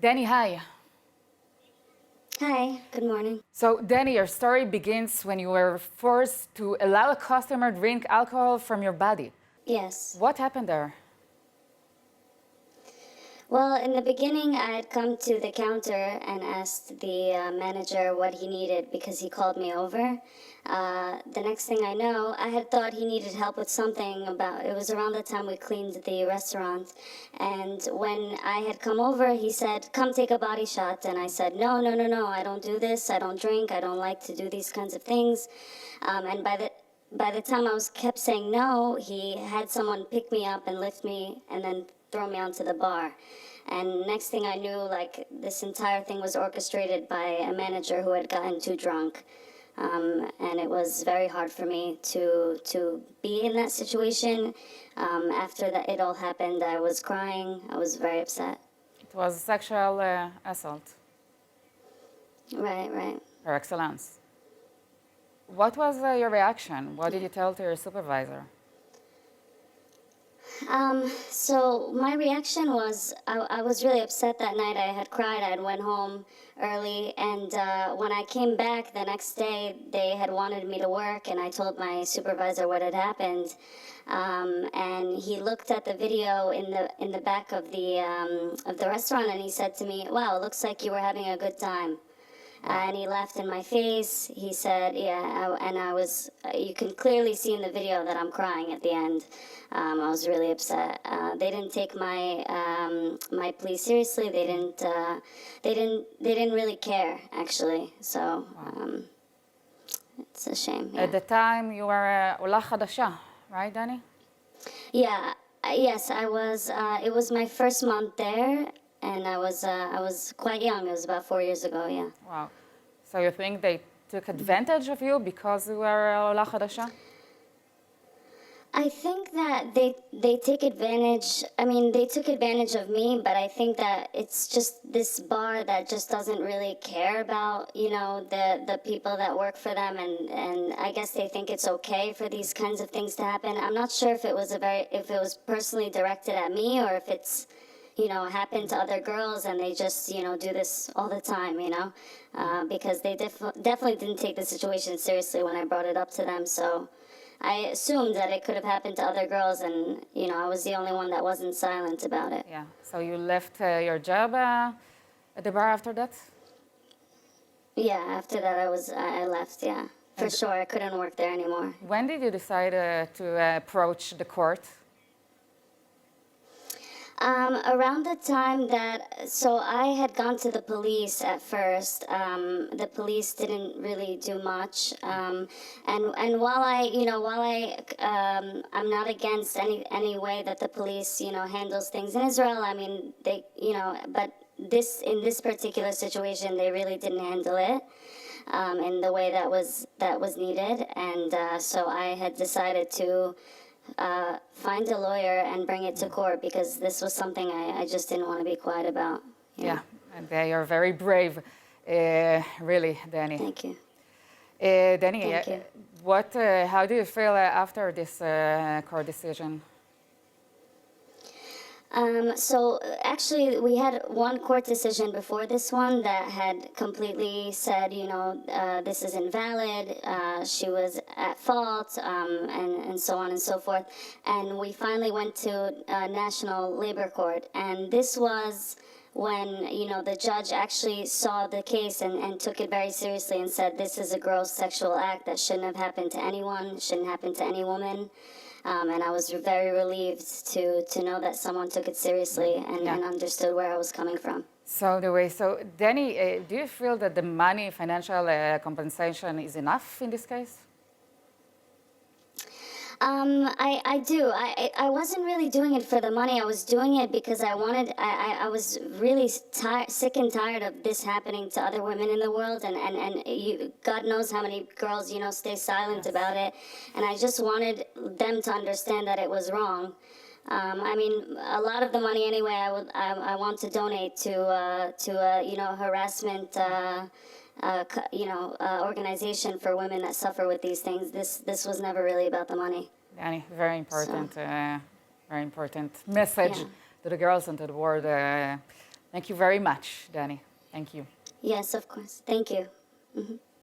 Danny, hi. Hi, good morning. So, Danny, your story begins when you were forced to allow a customer drink alcohol from your body. Yes. What happened there? Well, in the beginning, I had come to the counter and asked the manager what he needed because he called me over. The next thing I know, I had thought he needed help with something it was around the time we cleaned the restaurant. And when I had come over, he said, come take a body shot. And I said, no, I don't do this. I don't drink. I don't like to do these kinds of things. And by the time I kept saying no, he had someone pick me up and lift me and then throw me onto the bar. And next thing I knew, like, this entire thing was orchestrated by a manager who had gotten too drunk. And it was very hard for me to be in that situation. After that, it all happened, I was crying. I was very upset. It was sexual assault. Right. Par excellence. What was your reaction? What did you tell to your supervisor? So my reaction was, I was really upset that night. I had cried. I had went home early, and when I came back the next day, they had wanted me to work, and I told my supervisor what had happened. And he looked at the video in the back of the restaurant, and he said to me, "Wow, it looks like you were having a good time." And he laughed in my face. He said, and I was, you can clearly see in the video that I'm crying at the end. I was really upset. They didn't take my plea seriously. They didn't really care, actually. So, it's a shame. Yeah. At the time, you were עולה חדשה, right, Danny? Yeah, yes, I was, it was my first month there. And I was quite young. It was about 4 years ago, yeah. Wow. So you think they took advantage of you because you were עולה חדשה? I think that they take advantage. I mean, they took advantage of me, but I think that it's just this bar that just doesn't really care about, the people that work for them, and I guess they think it's okay for these kinds of things to happen. I'm not sure if it was personally directed at me or if it's happened to other girls and they just, do this all the time, because they definitely didn't take the situation seriously when I brought it up to them. So I assumed that it could have happened to other girls and, I was the only one that wasn't silent about it. Yeah. So you left your job at the bar after that? Yeah, after that I left, yeah. For sure, I couldn't work there anymore. When did you decide to approach the court? Around the time so I had gone to the police at first. The police didn't really do much. And while I'm not against any way that the police, handles things in Israel. I mean, they, but in this particular situation, they really didn't handle it in the way that was needed. And so I had decided to find a lawyer and bring it to court because this was something I just didn't want to be quiet about. Yeah, and you're very brave, really, Danny. Thank you. Danny, Thank you. How do you feel after this court decision? So actually, we had one court decision before this one that had completely said, this is invalid, she was at fault, and so on and so forth. And we finally went to National Labor Court. And this was when, the judge actually saw the case and took it very seriously and said, this is a gross sexual act that shouldn't have happened to anyone, shouldn't happen to any woman. And I was very relieved to know that someone took it seriously and understood where I was coming from. So Danny, do you feel that the money, financial compensation is enough in this case? I do. I wasn't really doing it for the money. I was doing it because I was really sick and tired of this happening to other women in the world, and God knows how many girls, stay silent about it. And I just wanted them to understand that it was wrong. I mean, a lot of the money anyway, I want to donate to harassment, organization for women that suffer with these things. This was never really about the money. Danny, very important message to the girls and to the world. Thank you very much, Danny. Thank you. Yes, of course. Thank you.